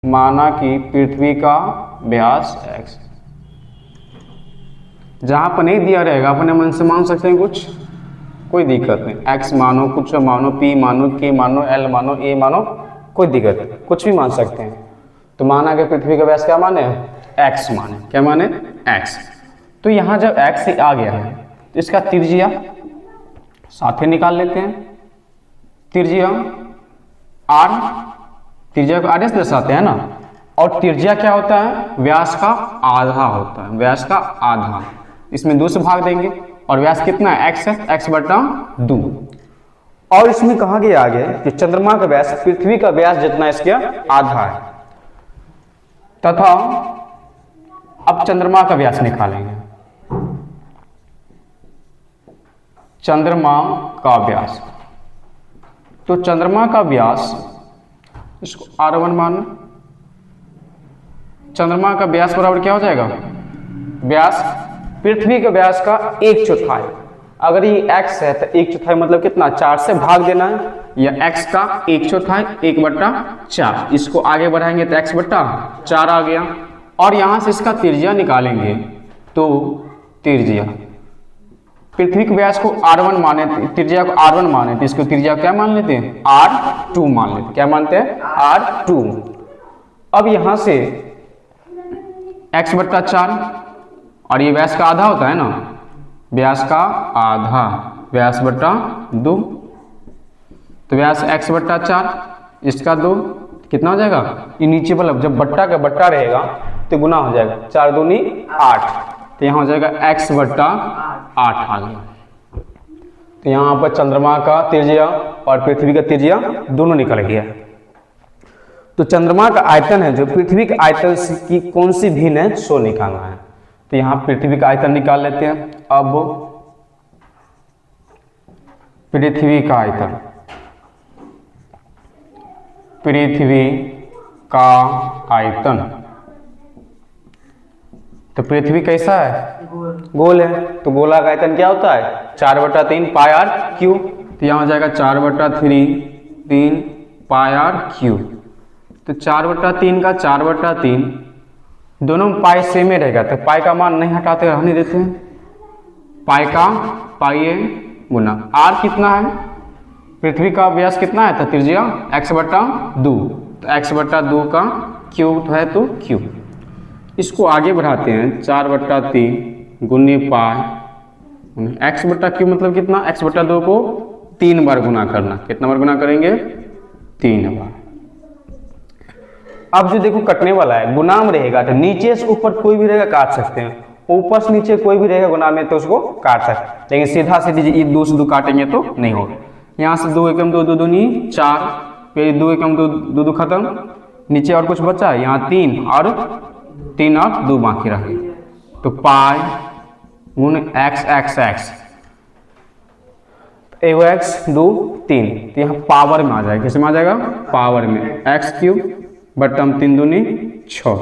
माना कि पृथ्वी का व्यास x, जहां पर नहीं दिया रहेगा अपने मन से मान सकते हैं कुछ, कोई दिक्कत नहीं। x मानो, कुछ मानो, p मानो, k मानो, l मानो, a मानो, कोई दिक्कत नहीं, कुछ भी मान सकते हैं। तो माना कि पृथ्वी का व्यास क्या माने, x माने, क्या माने, x। तो यहाँ जब x आ गया है तो इसका त्रिज्या साथ ही निकाल लेते हैं। त्रिज्या r, त्रिज्या को r से दर्शाते हैं ना, और त्रिज्या क्या होता है, व्यास का आधा होता है, व्यास का आधा। इसमें 2 से भाग देंगे और व्यास कितना है, x है, x बटा 2। और इसमें कहा गया आगे कि चंद्रमा का व्यास पृथ्वी का व्यास जितना इसके आधा है, तथा अब चंद्रमा का व्यास निकालेंगे। चंद्रमा का व्यास, तो चंद्रमा का व्यास इसको r1 मानो। चंद्रमा का व्यास बराबर क्या हो जाएगा, व्यास पृथ्वी के व्यास का 1/4। अगर ये x है तो 1/4 मतलब कितना, 4 से भाग देना है, या x का 1/4 1/4। इसको आगे बढ़ाएंगे तो x बटा 4 आ गया। और यहां से इसका त्रिज्या निकालेंगे तो त्रिज्या पृथ्वी के व्यास को r1 माने, त्रिज्या को r1 माने तो इसको त्रिज्या क्या मान लेते हैं, r2 मान लेते हैं। क्या मानते हैं, r2। अब यहां से x बटा 4, और ये व्यास का आधा होता है ना, व्यास का आधा, व्यास बटा 2, तो व्यास x बटा 4, इसका 2 कितना हो जाएगा, ये नीचे वाला जब बट्टा का बट्टा रहेगा तो गुना हो जाएगा, 4 दूनी 8, तो यहाँ हो जाएगा x बटा 8 आ गया। तो यहाँ पर चंद्रमा का त्रिज्या और पृथ्वी का त्रिज्या दोनों निकल गया। तो चंद्रमा का आयतन है जो पृथ्वी के आयतन की कौन सी भिन्न है सो निकालना है। तो यहाँ पृथ्वी का आयतन निकाल लेते हैं। अब पृथ्वी का आयतन, पृथ्वी का आयतन, तो पृथ्वी कैसा है, गोल है, तो गोला का आयतन क्या होता है, 4/3 पाई आर क्यू। तो यहाँ हो जाएगा 4/3 पाई आर क्यू। तो 4/3 का 4/3 दोनों में पाई सेम ही रहेगा, तो पाई का मान नहीं हटाते, रहने देते हैं। पाई का पाई ए गुना आर कितना है, पृथ्वी का व्यास कितना है, तो त्रिज्या x बटा 2, तो x बटा 2 का क्यूब है तो क्यूब। इसको आगे बढ़ाते हैं, 4/3 गुने पाई x बटा क्यू मतलब कितना, x बटा 2 को 3 बार गुना करना। कितना बार गुना करेंगे, 3 बार। अब जो देखो कटने वाला है, गुना में रहेगा तो नीचे से ऊपर कोई भी रहेगा काट सकते हैं, ऊपर से नीचे कोई भी रहेगा गुना में तो उसको काट सकते हैं, लेकिन सीधा सीधी 2 से 2 काटेंगे तो नहीं होगा। यहाँ से 2 एकम 2 2 दूनी 4, फिर 2 एकम 2 2 2 खत्म, नीचे और कुछ बचा है, यहाँ 3 और 2 बाकी रह गए, तो पाई गुण x x x x 2 3, तो यहाँ पावर में आ जाएगा, किस में आ जाएगा, पावर में, x क्यूब बट्टा में 3 दूनी 6,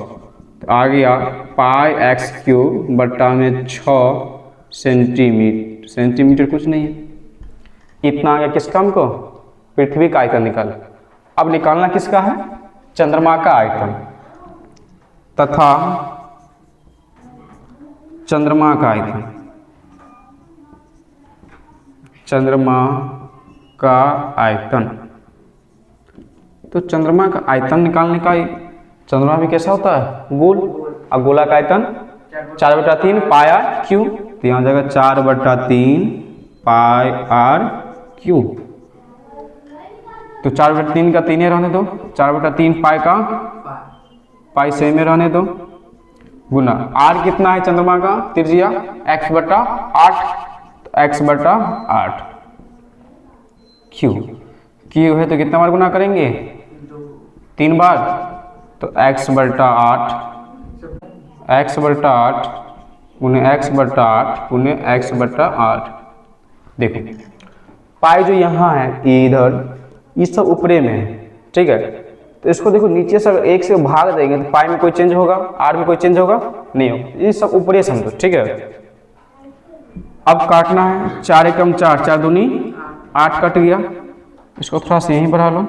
तो आ गया पाई x क्यूब बट्टा में 6 सेंटीमीटर। सेंटीमीटर कुछ नहीं है, इतना आ गया किसका, हमको पृथ्वी का आयतन निकाल। अब निकालना किसका है, चंद्रमा का आयतन तथा चंद्रमा का आयतन, चंद्रमा का आयतन। तो चंद्रमा का आयतन निकालने का, चंद्रमा भी कैसा होता है, गोल, और गोला का आयतन 4/3 पाई आर क्यू, तो यहाँ जाएगा 4/3 पाई आर क्यू। तो 4/3 का 3 रहने दो, 4/3 पाई का पाई सेम में रहने दो, गुना आर कितना है चंद्रमा का, त्रिज्या x बटा 8, तो x बटा 8 क्यू, क्यू है तो कितना बार गुना करेंगे, 3 बार, तो x बटा 8 गुने x बटा 8 गुने x बटा 8। देखो पाई जो यहाँ है ये इधर, ये सब ऊपरे में है, ठीक है, तो इसको देखो नीचे से 1 से भाग देंगे तो पाई में कोई चेंज होगा, आर में कोई चेंज होगा नहीं होगा, ये सब ऊपरे समझो, ठीक है। अब काटना है, 4 एकम 4, 4 दूनी 8 कट गया, इसको थोड़ा सा यहीं बढ़ा लो,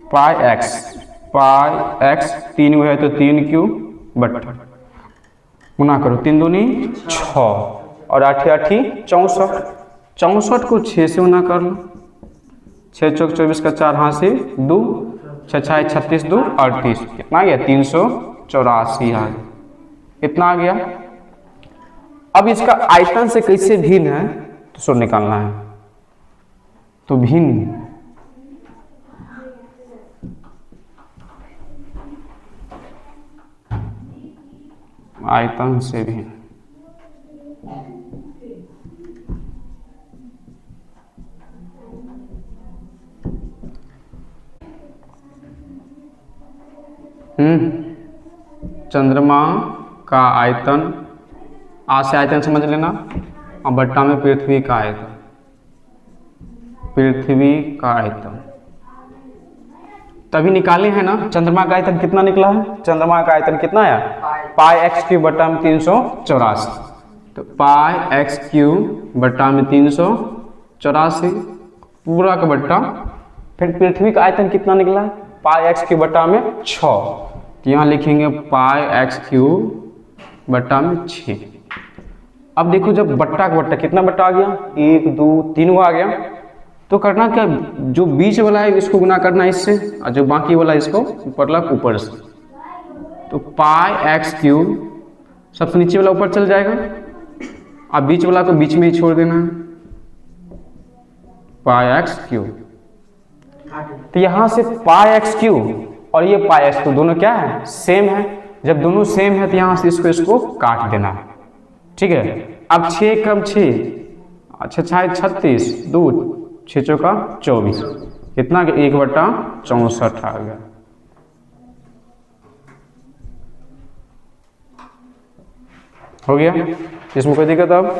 पाई पाई एक्स, 3 हुआ है तो 3 बट्टा, गुना करो 3 दूनी 6 और 8 8 64, 64 को 6 से गुना कर लो, 6 चौक 24 का 4 हाथ से 2, 6 6 36 2 38, कितना आ गया 384 आ गया, इतना आ गया। अब इसका आयतन से कैसे भिन्न है तो सूत्र निकालना है, तो भिन्न आयतन से भिन्न, चंद्रमा का आयतन, आ से आयतन समझ लेना, और बट्टा में पृथ्वी का आयतन, पृथ्वी का आयतन तभी निकाले हैं ना। चंद्रमा का आयतन कितना निकला है, चंद्रमा का आयतन कितना है, पाई एक्स क्यूब बट्टा में 384, तो पाई एक्स क्यूब बट्टा में 384 पूरा का बट्टा। फिर पृथ्वी का आयतन कितना निकला है, पाई एक्स क्यूब बट्टा में 6, तो यहाँ लिखेंगे पाई एक्स क्यूब बट्टा में 6। अब देखो जब बट्टा का बट्टा कितना बट्टा आ गया, 1 2 3 आ गया, तो करना क्या, जो बीच वाला है इसको गुना करना इससे, और जो बाकी वाला इसको ऊपर से, तो पाई एक्स क्यूब सबसे नीचे वाला ऊपर चल जाएगा, और बीच वाला को बीच में ही छोड़ देना है, पाई एक्स क्यूब। तो यहां से पाई एक्स क्यूब और ये पाई एक्स क्यूब दोनों क्या है, सेम है। जब दोनों सेम है तो यहां से इसको काट देना है, ठीक है। अब 6 कम 6, अच्छा 6 36 2 6 चौका 24, कितना 1/64 आ गया। हो गया, इसमें कोई दिक्कत अब?